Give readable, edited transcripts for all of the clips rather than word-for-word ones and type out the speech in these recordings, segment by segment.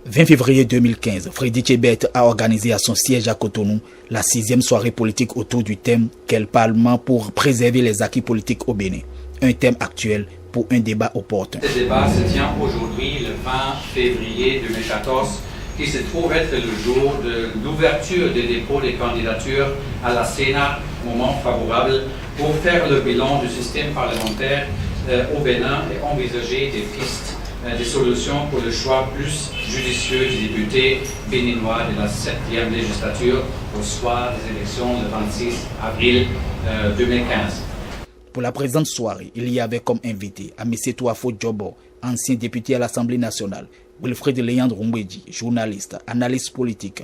20 février 2015, Freddy Tchébet a organisé à son siège à Cotonou la 6e soirée politique autour du thème « Quel Parlement pour préserver les acquis politiques au Bénin ?» Un thème actuel pour un débat opportun. Ce débat se tient aujourd'hui, le 20 février 2014, qui se trouve être le jour de l'ouverture des dépôts des candidatures à la Sénat, moment favorable pour faire le bilan du système parlementaire au Bénin et envisager des pistes, des solutions pour le choix plus judicieux du député béninois de la 7e législature au soir des élections le 26 avril 2015. Pour la présente soirée, il y avait comme invité Amissé Touafo Djobo, ancien député à l'Assemblée nationale, Wilfred Léandre Rumbedji, journaliste, analyste politique,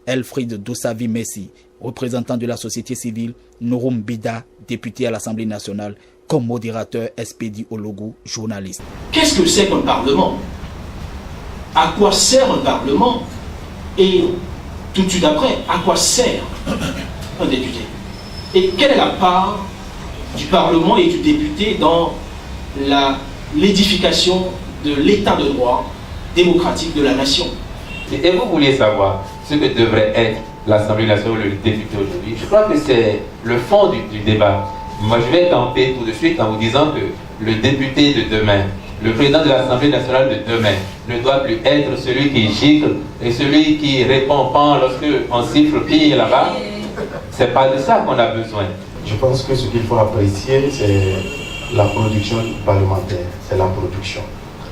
Elfried Doussavi Messi, représentant de la société civile, Nouroum Bida, député à l'Assemblée nationale, comme modérateur Espedi Ologu, journaliste. Qu'est-ce que c'est qu'un Parlement? À quoi sert un Parlement? Et tout de suite après, à quoi sert un député? Et quelle est la part du Parlement et du député dans l'édification de l'état de droit démocratique de la nation? Et vous vouliez savoir ce que devrait être l'Assemblée nationale ou le député aujourd'hui? Je crois que c'est le fond du débat. Moi, je vais camper tout de suite en vous disant que le député de demain, le président de l'Assemblée nationale de demain, ne doit plus être celui qui gicle et celui qui répond pan lorsque on siffle pire là-bas. C'est pas de ça qu'on a besoin. Je pense que ce qu'il faut apprécier, c'est la production parlementaire, c'est la production.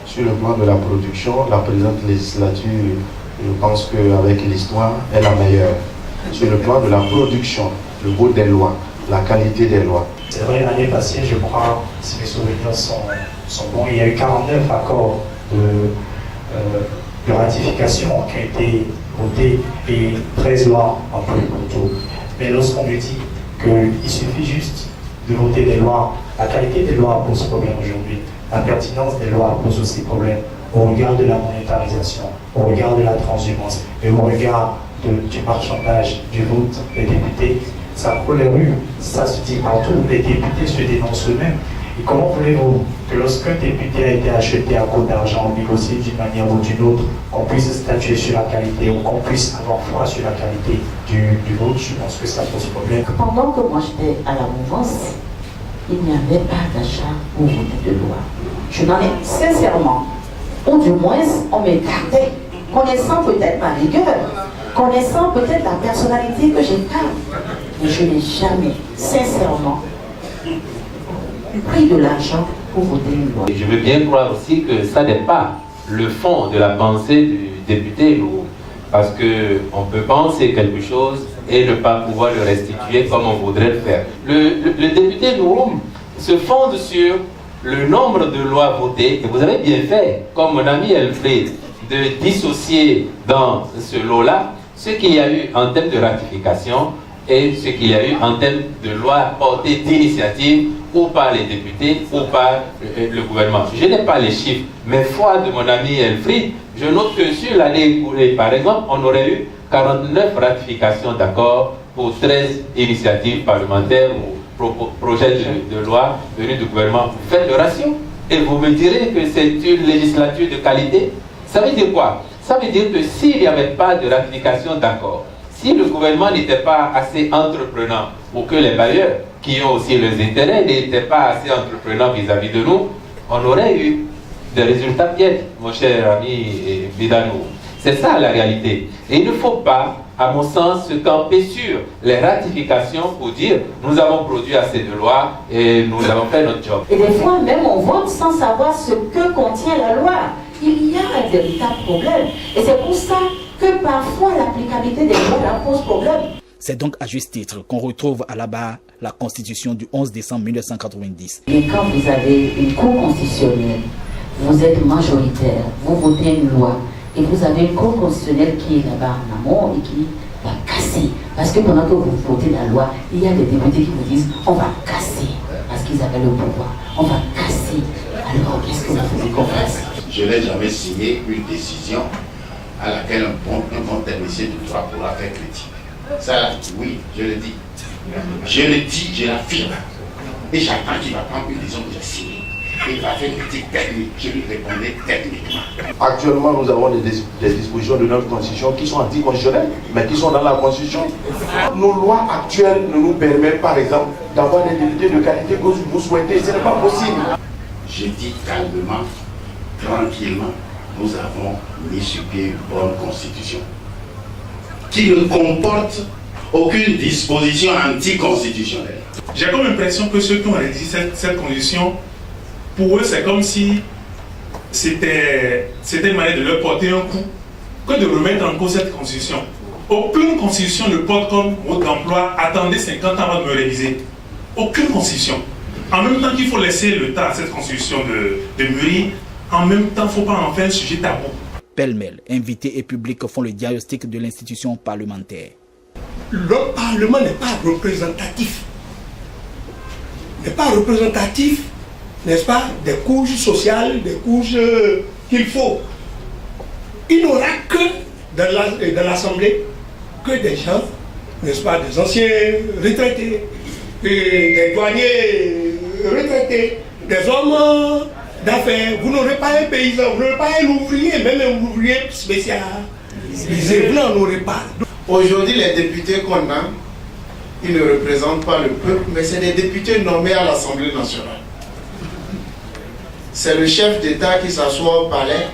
Sur le plan de la production, la présente législature, je pense qu'avec l'histoire, est la meilleure. Sur le plan de la production, le goût des lois, la qualité des lois. C'est vrai, l'année passée, je crois, si mes souvenirs sont bons, il y a eu 49 accords de ratification qui ont été votés et 13 lois en plus. Mais lorsqu'on me dit qu'il suffit juste de voter des lois, la qualité des lois pose problème aujourd'hui, la pertinence des lois pose aussi problème au regard de la monétarisation, au regard de la transhumance et au regard du marchandage du vote des députés. Ça coule les rues, ça se dit partout, les députés se dénoncent eux-mêmes. Et comment voulez-vous que lorsqu'un député a été acheté à cause d'argent, négocié d'une manière ou d'une autre, qu'on puisse statuer sur la qualité ou qu'on puisse avoir foi sur la qualité du vote? Je pense que ça pose problème. Pendant que moi j'étais à la mouvance, il n'y avait pas d'achat ou voter de loi. Je n'en ai sincèrement, ou du moins on m'écartait, connaissant peut-être ma rigueur, connaissant peut-être la personnalité que j'ai pas. Mais je n'ai jamais, sincèrement, pris de l'argent pour voter une loi. Et je veux bien croire aussi que ça n'est pas le fond de la pensée du député, parce qu'on peut penser quelque chose et ne pas pouvoir le restituer comme on voudrait le faire. Le député Nouroum se fonde sur le nombre de lois votées, et vous avez bien fait, comme mon ami Elfried, de dissocier dans ce lot-là ce qu'il y a eu en termes de ratification et ce qu'il y a eu en termes de lois portées d'initiative ou par les députés ou par le gouvernement. Je n'ai pas les chiffres, mais foi de mon ami Elfried, je note que sur l'année écoulée, par exemple, on aurait eu 49 ratifications d'accords pour 13 initiatives parlementaires ou projets de loi venus du gouvernement. Vous faites le ratio et vous me direz que c'est une législature de qualité. Ça veut dire quoi? Ça veut dire que s'il n'y avait pas de ratification d'accord, si le gouvernement n'était pas assez entreprenant, ou que les bailleurs, qui ont aussi leurs intérêts, n'étaient pas assez entreprenants vis-à-vis de nous, on aurait eu des résultats piètres, mon cher ami Bidanou. C'est ça la réalité. Et il ne faut pas, à mon sens, se camper sur les ratifications pour dire nous avons produit assez de lois et nous avons fait notre job. Et des fois même on vote sans savoir ce que contient la loi. Il y a un véritable problème. Et c'est pour ça que parfois l'applicabilité des lois pose problème. C'est donc à juste titre qu'on retrouve à la barre la Constitution du 11 décembre 1990. Mais quand vous avez une cour constitutionnelle, vous êtes majoritaire, vous votez une loi, et vous avez une cour constitutionnelle qui est là-bas en amont et qui va casser. Parce que pendant que vous votez la loi, il y a des députés qui vous disent on va casser, parce qu'ils avaient le pouvoir. On va casser. Alors qu'est-ce que vous voulez qu'on fasse? Je n'ai jamais signé une décision à laquelle un bon technicien du droit pourra faire critique. Ça, oui, je le dis. Je le dis, je l'affirme. Et j'attends qu'il va prendre une décision que j'ai signée. Il va faire critique technique. Je lui répondais techniquement. Actuellement, nous avons des dispositions de notre constitution qui sont anticonstitutionnelles, mais qui sont dans la constitution. Nos lois actuelles ne nous permettent, par exemple, d'avoir des députés de qualité que vous souhaitez. Ce n'est pas possible. Je dis calmement, tranquillement, nous avons mis sur pied une bonne constitution qui ne comporte aucune disposition anticonstitutionnelle. J'ai comme l'impression que ceux qui ont rédigé cette constitution, pour eux, c'est comme si c'était une manière de leur porter un coup que de remettre en cause cette constitution. Aucune constitution ne porte comme mode d'emploi « attendez 50 ans avant de me réviser ». Aucune constitution. En même temps qu'il faut laisser le temps à cette constitution de mûrir, en même temps, il ne faut pas en faire un sujet tabou. Pêle-mêle, invités et publics font le diagnostic de l'institution parlementaire. Le Parlement n'est pas représentatif. N'est pas représentatif, n'est-ce pas, des couches sociales, des couches qu'il faut. Il n'aura que dans l'Assemblée que des gens, n'est-ce pas, des anciens retraités, des douaniers retraités, des hommes d'affaires. Vous n'aurez pas un paysan, vous n'aurez pas un ouvrier, même un ouvrier spécial. Vous n'en aurez pas. Aujourd'hui, les députés qu'on a, ils ne représentent pas le peuple, mais c'est des députés nommés à l'Assemblée nationale. C'est le chef d'État qui s'assoit au palais,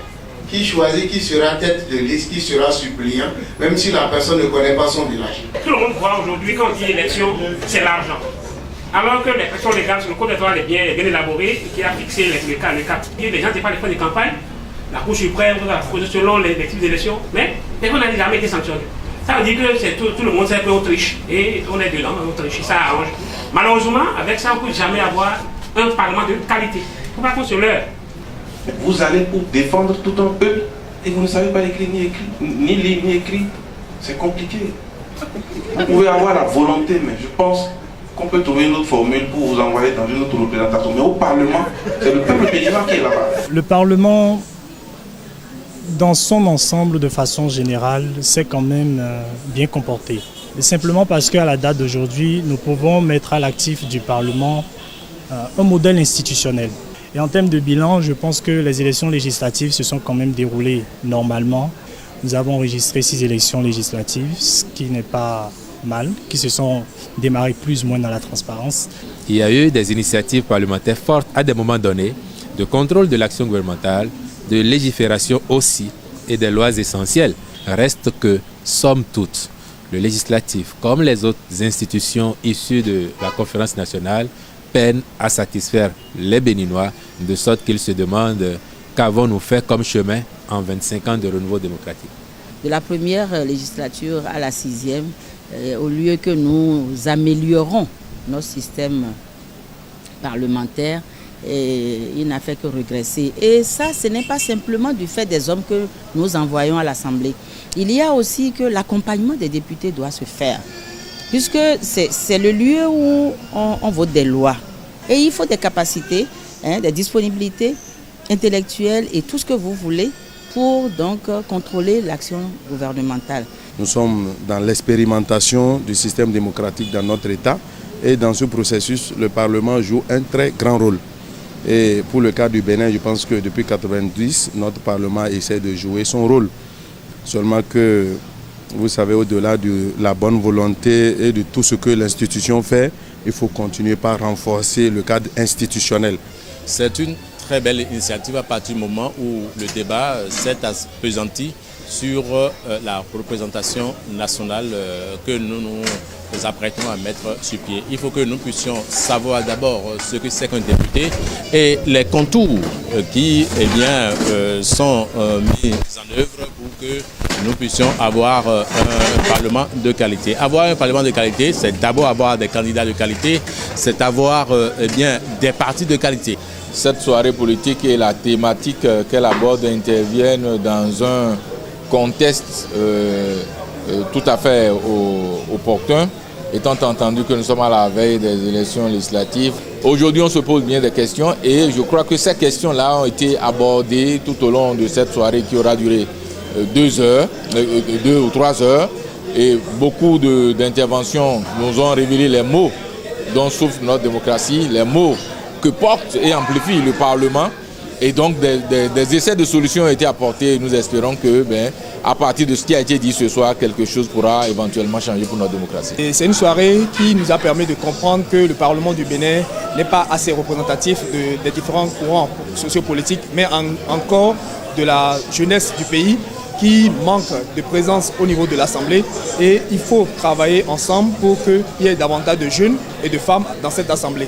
qui choisit qui sera tête de liste, qui sera suppléant, même si la personne ne connaît pas son village. Tout le monde voit aujourd'hui, quand on dit élection, c'est l'argent. Alors que les questions légales sur le code électoral est bien élaboré, qui a fixé le cap. Les gens ne pas les fonds de campagne, la Cour suprême vous a posé selon les types d'élections, mais personne n'a jamais été sanctionné. Ça veut dire que tout le monde sait qu'on triche et on est dedans, on triche, ça arrange. Malheureusement, avec ça, on ne peut jamais avoir un parlement de qualité. Il ne faut pas qu'on se leurre. Vous allez pour défendre tout un peuple et vous ne savez pas écrire ni lire ni écrire. C'est compliqué. Vous pouvez avoir la volonté, mais je pense qu'on peut trouver une autre formule pour vous envoyer dans une autre représentation. Mais au Parlement, c'est le peuple béninois qui est là-bas. Le Parlement, dans son ensemble, de façon générale, s'est quand même bien comporté. Et simplement parce qu'à la date d'aujourd'hui, nous pouvons mettre à l'actif du Parlement un modèle institutionnel. Et en termes de bilan, je pense que les élections législatives se sont quand même déroulées normalement. Nous avons enregistré 6 élections législatives, ce qui n'est pas mal, qui se sont démarrées plus ou moins dans la transparence. Il y a eu des initiatives parlementaires fortes à des moments donnés, de contrôle de l'action gouvernementale, de légifération aussi, et des lois essentielles. Reste que, somme toute, le législatif, comme les autres institutions issues de la conférence nationale, peine à satisfaire les Béninois, de sorte qu'ils se demandent qu'avons-nous fait comme chemin en 25 ans de renouveau démocratique. De la première législature à la 6e, au lieu que nous améliorons notre système parlementaire, il n'a fait que régresser. Et ça, ce n'est pas simplement du fait des hommes que nous envoyons à l'Assemblée. Il y a aussi que l'accompagnement des députés doit se faire, puisque c'est le lieu où on vote des lois. Et il faut des capacités, des disponibilités intellectuelles et tout ce que vous voulez pour donc contrôler l'action gouvernementale. Nous sommes dans l'expérimentation du système démocratique dans notre État et dans ce processus, le Parlement joue un très grand rôle. Et pour le cas du Bénin, je pense que depuis 1990, notre Parlement essaie de jouer son rôle. Seulement que, vous savez, au-delà de la bonne volonté et de tout ce que l'institution fait, il faut continuer par renforcer le cadre institutionnel. C'est une très belle initiative à partir du moment où le débat s'est appesanti sur la représentation nationale que nous nous apprêtons à mettre sur pied. Il faut que nous puissions savoir d'abord ce que c'est qu'un député et les contours qui sont mis en œuvre pour que nous puissions avoir un Parlement de qualité. Avoir un Parlement de qualité, c'est d'abord avoir des candidats de qualité, c'est avoir des partis de qualité. Cette soirée politique et la thématique qu'elle aborde interviennent dans un contexte tout à fait opportun, étant entendu que nous sommes à la veille des élections législatives. Aujourd'hui, on se pose bien des questions et je crois que ces questions-là ont été abordées tout au long de cette soirée qui aura duré 2 ou 3 heures. Et beaucoup d'interventions nous ont révélé les maux dont souffre notre démocratie, les maux que porte et amplifie le Parlement. Et donc des essais de solutions ont été apportés. Nous espérons que, à partir de ce qui a été dit ce soir, quelque chose pourra éventuellement changer pour notre démocratie. C'est une soirée qui nous a permis de comprendre que le Parlement du Bénin n'est pas assez représentatif des différents courants sociopolitiques, mais encore de la jeunesse du pays qui manque de présence au niveau de l'Assemblée. Et il faut travailler ensemble pour qu'il y ait davantage de jeunes et de femmes dans cette Assemblée.